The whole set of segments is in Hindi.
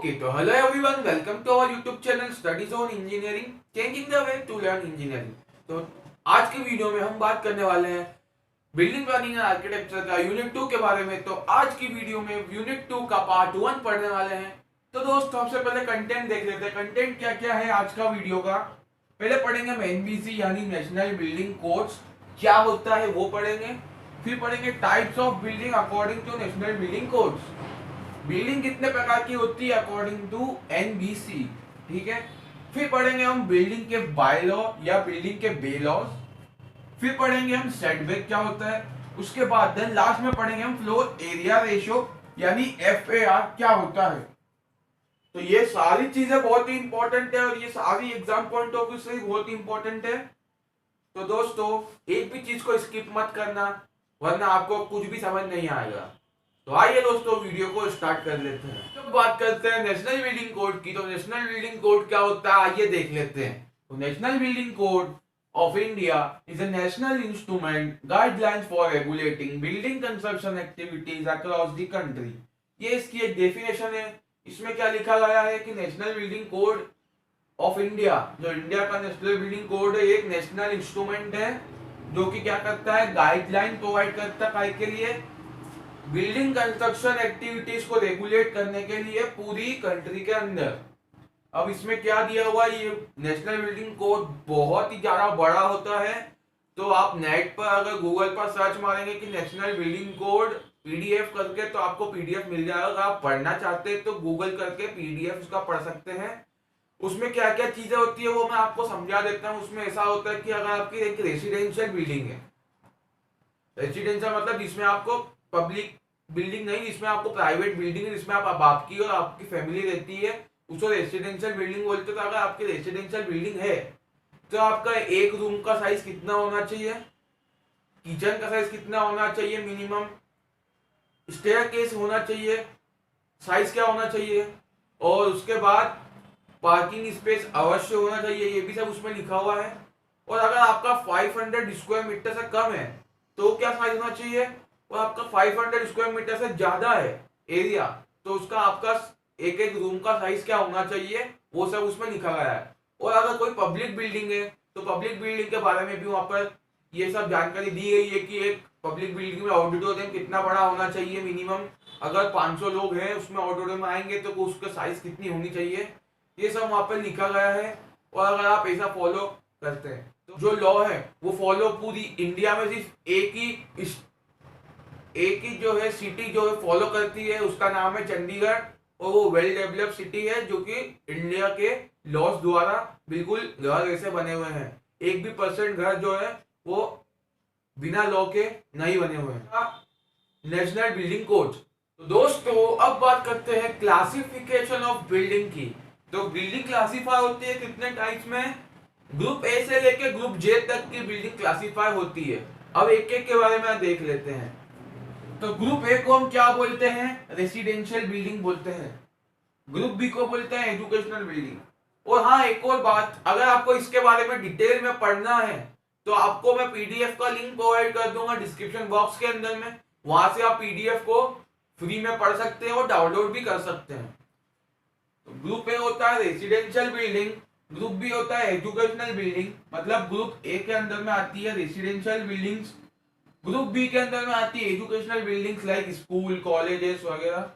Okay, तो hello everyone, welcome to our YouTube channel Study Zone Engineering, changing the way to learn engineering। तो आज की वीडियो में हम बात करने वाले हैं बिल्डिंग प्लानिंग एंड आर्किटेक्चर का यूनिट 2 के बारे में। तो आज की वीडियो में यूनिट 2 का पार्ट 1 पढ़ने वाले हैं। तो दोस्तों सबसे पहले कंटेंट देख लेते हैं, कंटेंट क्या क्या है आज का वीडियो का। पहले पढ़ेंगे हम एनबीसी यानी नेशनल बिल्डिंग कोड्स क्या होता है वो पढ़ेंगे। फिर पढ़ेंगे types of building according to national building codes, building कितने प्रकार की होती है अकॉर्डिंग टू एनबीसी, ठीक है। फिर पढ़ेंगे हम बिल्डिंग के बाय लॉ या बिल्डिंग के बे लॉज। फिर पढ़ेंगे हम सेटबैक क्या होता है। उसके बाद देन लास्ट में पढ़ेंगे हम फ्लोर एरिया रेशियो यानी एफएआर क्या होता है। तो ये सारी चीजें बहुत ही इंपॉर्टेंट है और ये सारी एग्जाम पॉइंट ऑफ व्यू से बहुत ही इंपॉर्टेंट है। तो दोस्तों एक भी चीज को स्किप मत करना वरना आपको कुछ भी समझ नहीं आएगा। तो आइए दोस्तों वीडियो को स्टार्ट कर लेते हैं। जब बात करते हैं नेशनल बिल्डिंग कोड की, तो नेशनल बिल्डिंग कोड क्या होता है आइए देख लेते हैं। तो national building code of India is a national instrument guidelines for regulating building construction activities across the country. ये इसकी एक डेफिनेशन है। इसमें क्या लिखा गया है कि national building code of India, जो इंडिया का नेशनल बिल्डिंग कोड है, एक नेशनल इंस्ट्रूमेंट है जो कि क्या करता है, गाइडलाइन प्रोवाइड करता है के लिए बिल्डिंग कंस्ट्रक्शन एक्टिविटीज को रेगुलेट करने के लिए पूरी कंट्री के अंदर। अब इसमें क्या दिया हुआ, ये नेशनल बिल्डिंग कोड बहुत ही ज्यादा बड़ा होता है। तो आप नेट पर अगर गूगल पर सर्च मारेंगे कि नेशनल बिल्डिंग कोड पीडीएफ करके, तो आपको पीडीएफ मिल जाएगा। अगर आप पढ़ना चाहते हैं तो गूगल करके पीडीएफ उसका पढ़ सकते हैं। उसमें क्या क्या चीजें होती है वो मैं आपको समझा देता हूँ। उसमें ऐसा होता है कि अगर आपकी एक रेसिडेंशियल बिल्डिंग है, रेसिडेंशियल मतलब जिसमें आपको पब्लिक बिल्डिंग नहीं, जिसमें आपको प्राइवेट बिल्डिंग है, जिसमें आप आपकी और आपकी फैमिली रहती है, उसको रेसिडेंशियल बिल्डिंग बोलते हैं। तो अगर आपकी रेसिडेंशियल बिल्डिंग है तो आपका एक रूम का साइज कितना होना चाहिए, किचन का साइज कितना होना चाहिए, मिनिमम स्टेयरकेस होना चाहिए, साइज क्या होना चाहिए, और उसके बाद पार्किंग स्पेस अवश्य होना चाहिए, ये भी सब उसमें लिखा हुआ है। और अगर आपका 500 स्क्वायर मीटर से कम है तो क्या साइज होना चाहिए, और आपका 500 स्क्वायर मीटर से ज्यादा है एरिया तो उसका आपका एक एक रूम का साइज क्या होना चाहिए वो सब उसमें लिखा गया है। और अगर कोई पब्लिक बिल्डिंग है तो पब्लिक बिल्डिंग के बारे में भी वहां पर ये सब जानकारी दी गई है कि एक पब्लिक बिल्डिंग में ऑडिटोरियम कितना बड़ा होना चाहिए, मिनिमम अगर 500 लोग हैं उसमें ऑडिटोरियम आएंगे तो उसका साइज कितनी होनी चाहिए, ये सब वहां पर लिखा गया है। और अगर आप ऐसा फॉलो करते हैं तो जो लॉ है वो फॉलो पूरी इंडिया में सिर्फ एक ही जो है सिटी जो है फॉलो करती है, उसका नाम है चंडीगढ़। और वो वेल डेवलप्ड सिटी है जो कि इंडिया के लॉज द्वारा बिल्कुल घर ऐसे बने हुए हैं, एक भी परसेंट घर जो है वो बिना लॉ के नहीं बने हुए हैं। National building code. तो दोस्तों अब बात करते हैं क्लासिफिकेशन ऑफ बिल्डिंग की। तो बिल्डिंग क्लासीफाई होती है कितने टाइप्स में, ग्रुप ए से लेके ग्रुप जे तक की बिल्डिंग क्लासीफाई होती है। अब एक एक के बारे में देख लेते हैं। तो ग्रुप ए को हम क्या बोलते हैं, रेसिडेंशियल बिल्डिंग बोलते हैं। ग्रुप बी को बोलते हैं एजुकेशनल बिल्डिंग। और हाँ एक और बात, अगर आपको इसके बारे में डिटेल में पढ़ना है तो आपको मैं पीडीएफ का लिंक प्रोवाइड कर दूंगा डिस्क्रिप्शन बॉक्स के अंदर में, वहां से आप पीडीएफ को फ्री में पढ़ सकते हैं और डाउनलोड भी कर सकते हैं। तो ग्रुप ए होता है रेसिडेंशियल बिल्डिंग, ग्रुप बी होता है एजुकेशनल बिल्डिंग, मतलब ग्रुप ए के अंदर में आती है रेसिडेंशियल बिल्डिंग्स, ग्रुप बी के अंदर में आती है educational buildings like school colleges वगैरह,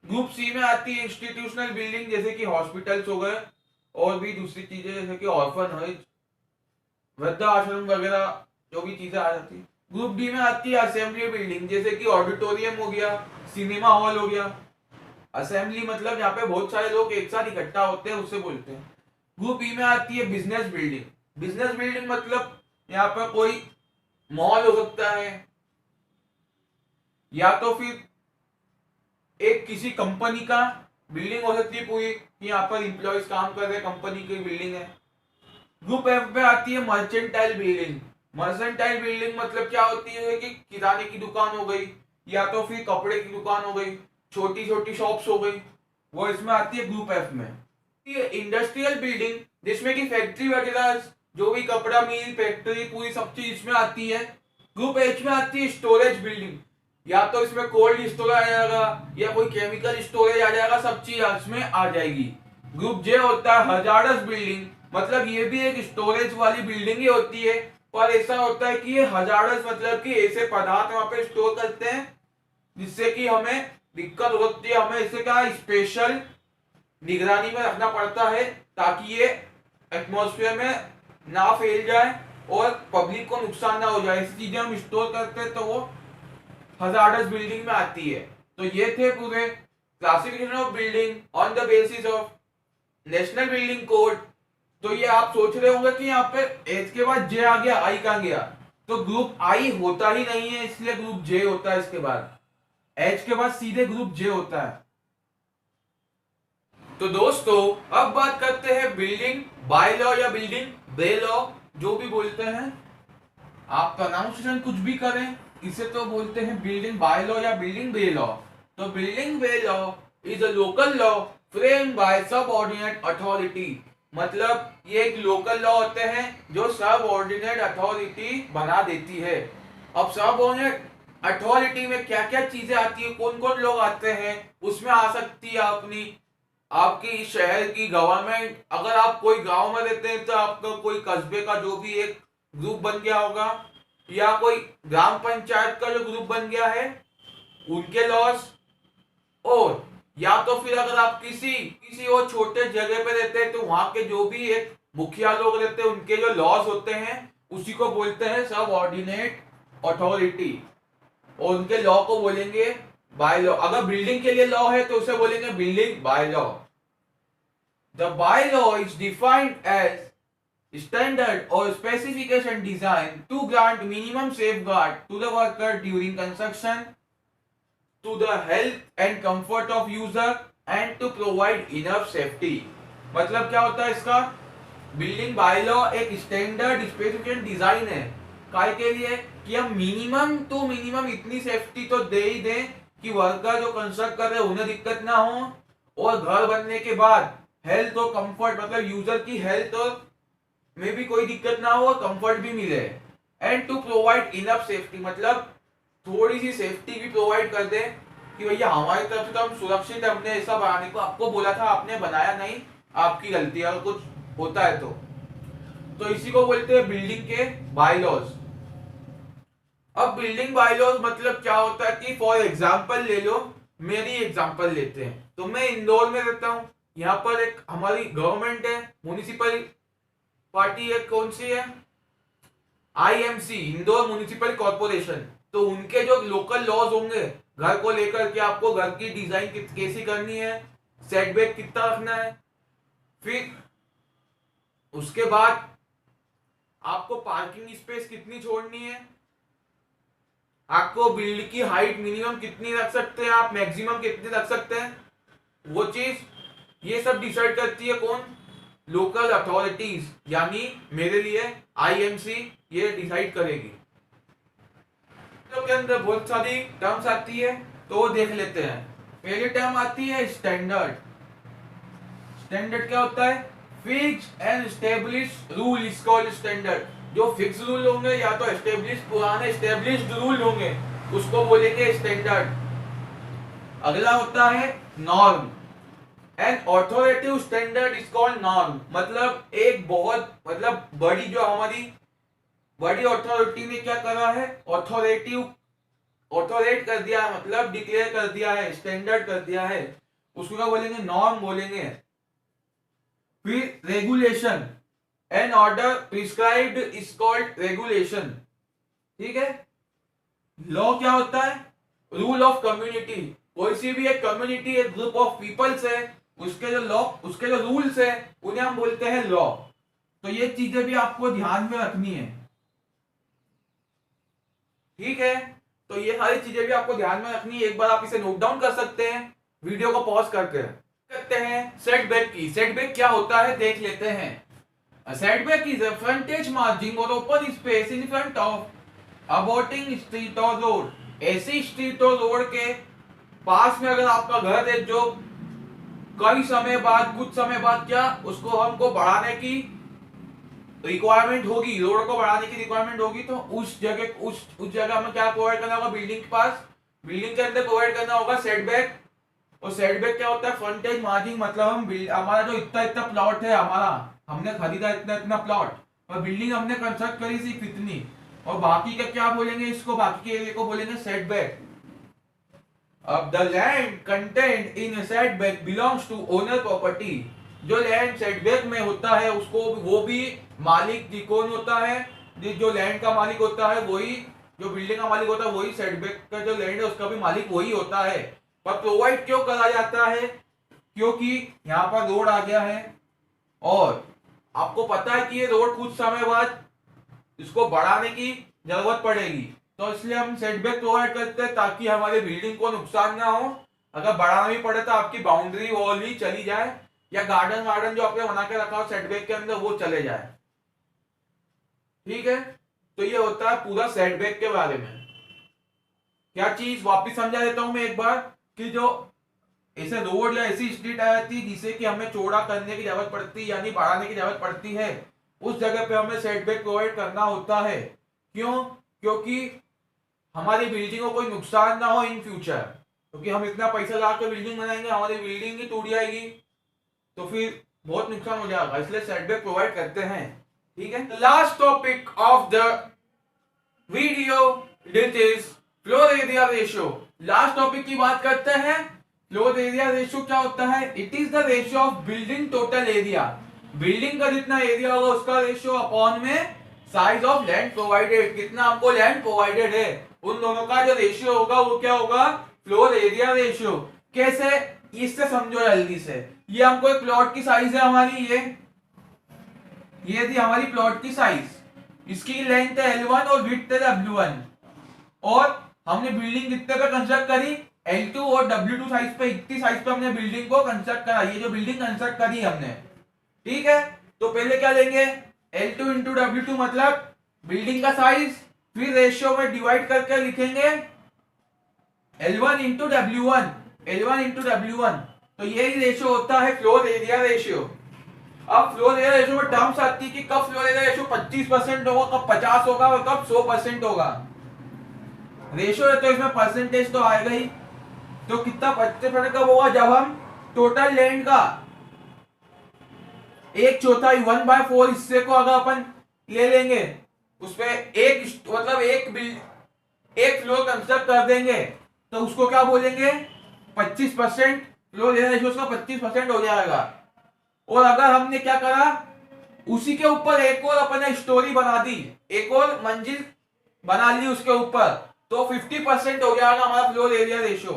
ग्रुप सी में आती है इंस्टीट्यूशनल बिल्डिंग जैसे कि हॉस्पिटल्स हो गए और भी दूसरी चीजें जैसे कि ऑर्फन वृद्धा आश्रम वगैरह जो भी चीजें आ जाती है। ग्रुप डी में आती है असेंबली बिल्डिंग जैसे कि ऑडिटोरियम हो गया, सिनेमा हॉल हो गया। असेंबली मतलब यहाँ पे बहुत सारे लोग एक साथ इकट्ठा होते हैं उससे बोलते हैं। ग्रुप ई में आती है बिजनेस बिल्डिंग, बिजनेस बिल्डिंग मतलब यहाँ पर कोई मॉल हो सकता है या तो फिर एक किसी कंपनी का बिल्डिंग हो सकती है पूरी, यहाँ पर इंप्लॉइज काम कर रहे हैं, कंपनी की बिल्डिंग है। ग्रुप एफ में आती है मर्चेंटाइल बिल्डिंग, मर्चेंटाइल बिल्डिंग मतलब क्या होती है कि किराने की दुकान हो गई या तो फिर कपड़े की दुकान हो गई, छोटी छोटी शॉप्स हो गई, वो इसमें आती है ग्रुप एफ में। इंडस्ट्रियल बिल्डिंग जिसमें कि फैक्ट्री वगैरह जो भी कपड़ा मिल फैक्ट्री पूरी सब चीज इसमें आती है। ग्रुप एच में आती है स्टोरेज बिल्डिंग, या तो इसमें कोल्ड स्टोरेज आ जाएगा या कोई केमिकल स्टोरेज आ जाएगा, सब चीज इसमें आ जाएगी। ग्रुप जे होता है हजार्डस बिल्डिंग, मतलब ये भी एक स्टोरेज वाली बिल्डिंग ही होती है, पर ऐसा होता है कि ये हजार्डस मतलब कि ऐसे पदार्थ वहां पे स्टोर करते हैं जिससे कि हमें दिक्कत होती है, हमें इसे क्या स्पेशल निगरानी में रखना पड़ता है ताकि ये एटमॉस्फेयर में ना फैल जाए और पब्लिक को नुकसान ना हो जाए। ऐसी चीजें हम स्टोर करते हैं तो वो हजार्डस बिल्डिंग में आती है। तो ये थे पूरे classification of building on the basis of national building code. तो ये आप सोच रहे होंगे कि यहाँ पे एच के बाद जे आ गया, आई कहां गया? तो ग्रुप आई होता ही नहीं है, इसलिए ग्रुप जे होता है। इसके बाद एच के बाद सीधे ग्रुप जे होता है। तो दोस्तों अब बात करते हैं बिल्डिंग बाय लॉ या बिल्डिंग बे लॉ, जो भी बोलते हैं आप, प्रोनाउंसिएशन कुछ भी करें, इसे तो बोलते हैं बिल्डिंग बाय लॉ या बिल्डिंग बे लॉ। तो building bye law is a local law framed by subordinate authority, मतलब ये एक लोकल लॉ होते हैं जो सबऑर्डिनेट अथॉरिटी बना देती है। अब सबऑर्डिनेट अथॉरिटी में क्या क्या चीजें आती है, कौन कौन लोग आते हैं, उसमें आ सकती है अपनी आपकी शहर की गवर्नमेंट। अगर आप कोई गांव में रहते हैं तो आपका कोई कस्बे का जो भी एक ग्रुप बन गया होगा, या कोई ग्राम पंचायत का जो ग्रुप बन गया है उनके लॉस, और या तो फिर अगर आप किसी किसी और छोटे जगह पे रहते हैं तो वहां के जो भी एक मुखिया लोग रहते हैं उनके जो लॉस होते हैं उसी को बोलते हैं सब ऑर्डिनेट अथॉरिटी, और उनके लॉ को बोलेंगे बाय लॉ। अगर बिल्डिंग के लिए लॉ है तो उसे बोलेंगे building bye law. The bye law is defined as standard or specification designed to grant minimum safeguard to the worker during construction, to the health and comfort of user and to provide enough safety। मतलब क्या होता है इसका? बिल्डिंग बाय लॉ एक स्टैंडर्ड स्पेसिफिकेशन डिजाइन है काय के लिए कि हम मिनिमम टू मिनिमम इतनी सेफ्टी तो दे ही दें कि वर्कर जो कंस्ट्रक्ट कर रहे हैं उन्हें दिक्कत ना हो, और घर बनने के बाद हेल्थ और कंफर्ट मतलब यूजर की हेल्थ और में भी कोई दिक्कत ना हो, कंफर्ट भी मिले। And to provide enough safety मतलब थोड़ी सी सेफ्टी भी प्रोवाइड कर दे कि भैया हमारी तरफ से तो हम सुरक्षित है, हमने ऐसा बनाने को आपको बोला था, आपने बनाया नहीं, आपकी गलती है, अगर कुछ होता है तो इसी को बोलते हैं बिल्डिंग के बायलॉज। अब बिल्डिंग बायलॉज मतलब क्या होता है कि फॉर एग्जाम्पल ले लो, मेरी एग्जाम्पल लेते हैं। तो मैं इंदौर में रहता हूँ, यहाँ पर एक हमारी गवर्नमेंट है, म्युनिसिपल पार्टी है, कौन सी है? IMC, Indore municipal corporation. तो उनके जो लोकल लॉज होंगे घर को लेकर के, आपको घर की डिजाइन कैसी करनी है, सेटबैक कितना रखना है, फिर उसके बाद आपको पार्किंग स्पेस कितनी छोड़नी है, आपको बिल्डिंग की हाइट मिनिमम कितनी रख सकते हैं, आप मैक्सिमम कितनी रख सकते हैं, वो चीज ये सब डिसाइड करती है कौन? लोकल अथॉरिटीज, यानी मेरे लिए आईएमसी ये डिसाइड करेगी। तो के अंदर बहुत सारी टर्म्स आती है तो वो देख लेते हैं। पहली टर्म आती है स्टैंडर्ड। स्टैंडर्ड क्या होता है? Fix and established rule is called standard. जो फिक्स रूल होंगे या तो एस्टेब्लिश पुराने एस्टेब्लिश्ड रूल होंगे उसको बोलेंगे स्टैंडर्ड। अगला होता है norm. An authoritative standard is called norm, मतलब एक बहुत मतलब बड़ी जो हमारी बड़ी अथॉरिटी ने क्या करा है, ऑथोरेट कर दिया है, मतलब डिक्लेयर कर दिया है, स्टैंडर्ड कर दिया है, उसको क्या बोलेंगे? नॉर्म बोलेंगे। फिर regulation, an order prescribed is called regulation. ठीक है। लॉ क्या होता है? Rule of community. कोई सी भी एक कम्युनिटी, एक ग्रुप ऑफ पीपल्स है, उसके जो लॉ, उसके जो रूल्स है उन्हें हम बोलते हैं लॉ। तो ये चीजें भी आपको ध्यान में रखनी है। ठीक है, तो ये सारी चीजें भी आपको ध्यान में रखनी है। एक बार आप इसे नोट डाउन कर सकते हैं वीडियो को पॉज करके। करते हैं सेटबैक की। सेटबैक क्या होता है देख लेते हैं। A setback is a frontage margin or open space in front of abutting street or road। ऐसी स्ट्रीट और रोड के पास में अगर आपका घर है जो कई समय बाद, कुछ समय बाद क्या उसको हमको बढ़ाने की रिक्वायरमेंट होगी, रोड को बढ़ाने की रिक्वायरमेंट होगी, तो उस जगह में क्या प्रोवाइड करना होगा? बिल्डिंग के पास बिल्डिंग के अंदर प्रोवाइड करना होगा सेटबैक। और सेटबैक क्या होता है? फ्रंटेज मार्जिन, मतलब हम हमारा जो इतना इतना प्लॉट है, हमारा हमने खरीदा इतना इतना प्लॉट, और बिल्डिंग हमने कंस्ट्रक्ट करी सिर्फ इतनी, और बाकी का क्या बोलेंगे इसको, बाकी के एरिया को बोलेंगे सेटबैक। अब the land content in setback belongs to owner property. जो लैंड सेटबैक में होता है उसको, वो भी मालिक कौन होता है? जो लैंड का मालिक होता है वही, जो बिल्डिंग का मालिक होता है वही, सेटबैक का जो लैंड है उसका भी मालिक वही होता है। पर प्रोवाइड क्यों करा जाता है? क्योंकि यहाँ पर रोड आ गया है, और आपको पता है कि ये रोड कुछ समय बाद इसको बढ़ाने की जरूरत पड़ेगी, तो इसलिए हम सेटबैक प्रोवाइड करते हैं ताकि हमारे बिल्डिंग को नुकसान ना हो। अगर बढ़ाना भी पड़े तो आपकी बाउंड्री वॉल ही चली जाए, या गार्डन वार्डन जो आपने बना के रखा हो सेटबैक के अंदर वो चले जाए। ठीक है, तो ये होता है पूरा सेटबैक के बारे में। क्या चीज वापिस समझा देता हूं मैं एक बार, कि जो ऐसे रोड या ऐसी स्ट्रीट आ जाती है जिसे कि हमें चौड़ा करने की जरूरत पड़ती है, यानी बढ़ाने की जरूरत पड़ती है, उस जगह पे हमें सेटबैक प्रोवाइड करना होता है। क्यों? क्योंकि हमारी बिल्डिंग को कोई नुकसान ना हो इन फ्यूचर, क्योंकि हम इतना पैसा लगा के बिल्डिंग बनाएंगे, हमारी बिल्डिंग ही टूट जाएगी तो फिर बहुत नुकसान हो जाएगा, इसलिए सेटबैक प्रोवाइड करते हैं। ठीक है, last topic of the video this is floor area ratio. Last topic की बात करते हैं। फ्लोर एरिया रेशियो क्या होता है? It is the ratio of building total area. Building का जितना एरिया होगा उसका रेशियो अपॉन में साइज ऑफ लैंड प्रोवाइडेड, कितना हमको लैंड प्रोवाइडेड है, उन दोनों का जो रेशियो होगा वो क्या होगा? Floor area ratio. कैसे? इससे समझो जल्दी से। ये हमको एक प्लॉट की साइज है हमारी, ये थी हमारी प्लॉट की साइज, इसकी लेंथ है L1 और विड्थ है W1, और हमने बिल्डिंग कितने पे कंस्ट्रक्ट करी? L2 और W2 साइज पे, इतनी साइज पे हमने बिल्डिंग को कंस्ट्रक्ट करा। ये जो बिल्डिंग कंस्ट्रक्ट करी हमने, ठीक है, तो पहले क्या लेंगे? L2 इंटू W2 मतलब बिल्डिंग का साइज, फिर रेशियो में डिवाइड करके लिखेंगे L1 into W1, L1 into W1, तो यही रेशियो होता है फ्लोर एरिया रेशियो। अब फ्लोर एरिया रेशियो में टर्म्स आती है कि कब फ्लोर एरिया रेशियो 25% होगा, कब 50 होगा और कब 100% होगा। रेशियो है तो इसमें परसेंटेज तो आएगा ही। तो कितना 25% कब होगा? जब हम टोटल लैंड का 1/4 1/4 हिस्से को अगर अपन ले लेंगे, उसपे एक मतलब एक फ्लोर कंस्ट्रक्ट कर देंगे, तो उसको क्या बोलेंगे? 25%। फ्लोर एरिया रेशियो का 25% हो जाएगा। और अगर हमने क्या करा, उसी के ऊपर एक और अपने स्टोरी बना दी, एक और मंजिल बना ली उसके ऊपर, तो 50% हो जाएगा हमारा फ्लोर एरिया रेशियो।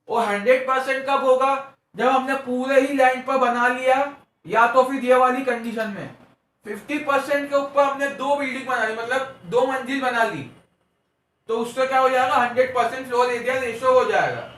और 100% कब होगा? जब हमने पूरे ही लैंड पर बना लिया, या तो फिर ये वाली कंडीशन में 50% के ऊपर हमने दो बिल्डिंग बना ली, मतलब दो मंजिल बना ली, तो उससे क्या हो जाएगा? 100% फ्लोर एरिया रेशियो हो जाएगा।